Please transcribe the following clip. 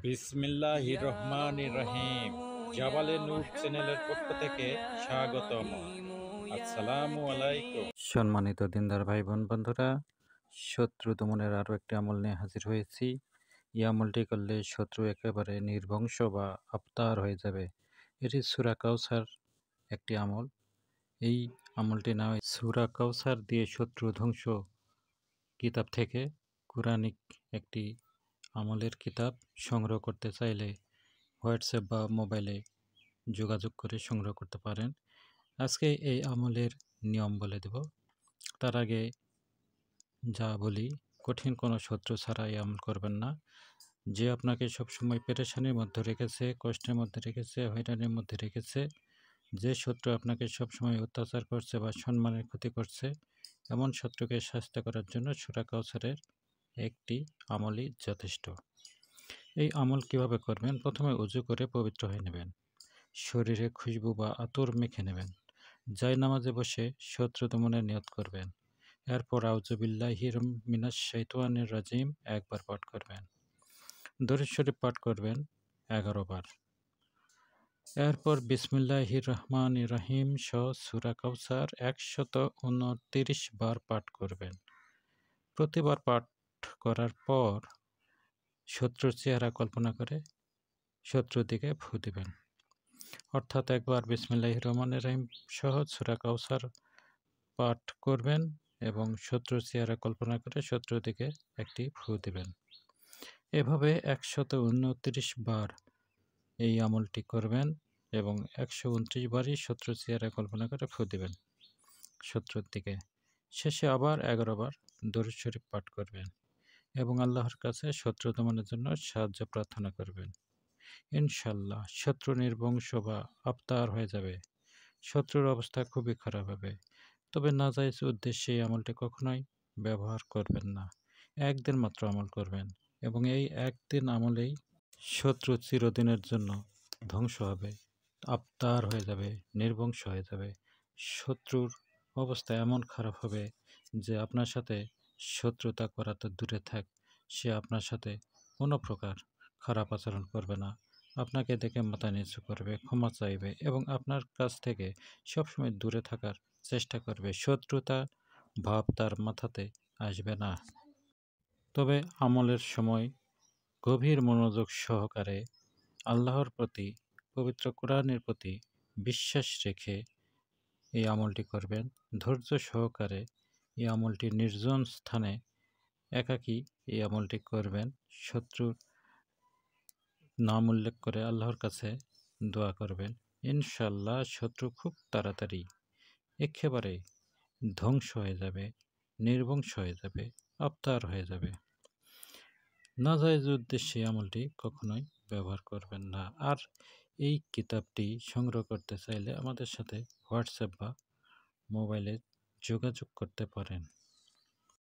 বিসমিল্লাহির রহমানির রহিম। জাবালে নূর চ্যানেলের পক্ষ থেকে স্বাগতম। আসসালামু আলাইকুম। সম্মানিত দিনদার ভাই বোন বন্ধুরা, শত্রু দমনের আরও একটি আমল নিয়ে হাজির হয়েছি। এই আমলটি করলে শত্রু একেবারে নির্বংশ বা আবতার হয়ে যাবে। এটি সূরা কাউসার একটি আমল। এই আমলটি নামে সূরা কাউসার দিয়ে শত্রু ধ্বংস কিতাব থেকে কোরআনিক একটি আমলের কিতাব সংগ্রহ করতে চাইলে হোয়াটসঅ্যাপ বা মোবাইলে যোগাযোগ করে সংগ্রহ করতে পারেন। আজকে এই আমলের নিয়ম বলে দেব। তার আগে যা বলি, কঠিন কোনো শত্রু ছাড়া এই আমল করবেন না। যে আপনাকে সবসময় পেরেশানির মধ্যে রেখেছে, কষ্টের মধ্যে রেখেছে, হয়রানির মধ্যে রেখেছে, যে শত্রু আপনাকে সবসময় অত্যাচার করছে বা সম্মানের ক্ষতি করছে, এমন শত্রুকে শাস্তি করার জন্য সূরা কাউসারের একটি আমলই যথেষ্ট। এই আমল কিভাবে করবেন? প্রথমে উজু করে পবিত্র হয়ে নেবেন। শরীরে খুশবু বা আতর মেখে নেবেন। জায়নামাজে বসে শত্রু দমনের নিয়ত করবেন। এরপর আউযুবিল্লাহি মিনাশ শাইতানির রাজিম একবার পাঠ করবেন। দরুদ শরীফ পাঠ করবেন 11 বার। এরপর বিসমিল্লাহির রহমানির রহিম সহ সূরা কাউসার 129 বার পাঠ করবেন। প্রতিবার পাঠ করার পর শত্রুর চেহারা কল্পনা করে শত্রুর দিকে ফু দিবেন। অর্থাৎ একবার বিসমিল্লাহির রহমানির রহিম সহ সূরা কাউসার পাঠ করবেন এবং শত্রুর চেহারা কল্পনা করে শত্রুর দিকে একটি ফু দিবেন। এভাবে 129 বার এই আমলটি করবেন এবং 129 বারই শত্রুর চেহারা কল্পনা করে ফু দিবেন শত্রুর দিকে। শেষে আবার 11 বার দরুদ শরীফ পাঠ করবেন এবং আল্লাহর কাছে শত্রু দমনের জন্য সাহায্য প্রার্থনা করবেন। ইনশাল্লাহ শত্রু নির্বংশ বা আবতার হয়ে যাবে। শত্রুর অবস্থা খুবই খারাপ হবে। তবে নাজায়েজ উদ্দেশ্যে এই আমলটি কখনোই ব্যবহার করবেন না। একদিন মাত্র আমল করবেন এবং এই একদিন আমলেই শত্রু চিরদিনের জন্য ধ্বংস হবে, আবতার হয়ে যাবে, নির্বংশ হয়ে যাবে। শত্রুর অবস্থা এমন খারাপ হবে যে আপনার সাথে শত্রুতা করা তো দূরে থাক, সে আপনার সাথে কোনো প্রকার খারাপ আচরণ করবে না। আপনাকে দেখে মাথা নিচু করবে, ক্ষমা চাইবে এবং আপনার কাছ থেকে সবসময় দূরে থাকার চেষ্টা করবে। শত্রুতা ভাব তার মাথাতে আসবে না। তবে আমলের সময় গভীর মনোযোগ সহকারে আল্লাহর প্রতি, পবিত্র কোরআনের প্রতি বিশ্বাস রেখে এই আমলটি করবেন। ধৈর্য সহকারে এই আমলটি নির্জন স্থানে একাকী এই আমলটি করবেন। শত্রুর নাম উল্লেখ করে আল্লাহর কাছে দোয়া করবেন। ইনশাল্লাহ শত্রু খুব তাড়াতাড়ি একেবারে ধ্বংস হয়ে যাবে, নির্বংশ হয়ে যাবে, আবতার হয়ে যাবে। নাজায়েজ উদ্দেশ্যে আমলটি কখনোই ব্যবহার করবেন না। আর এই কিতাবটি সংগ্রহ করতে চাইলে আমাদের সাথে হোয়াটসঅ্যাপ বা মোবাইলে যোগাযোগ করতে পারেন।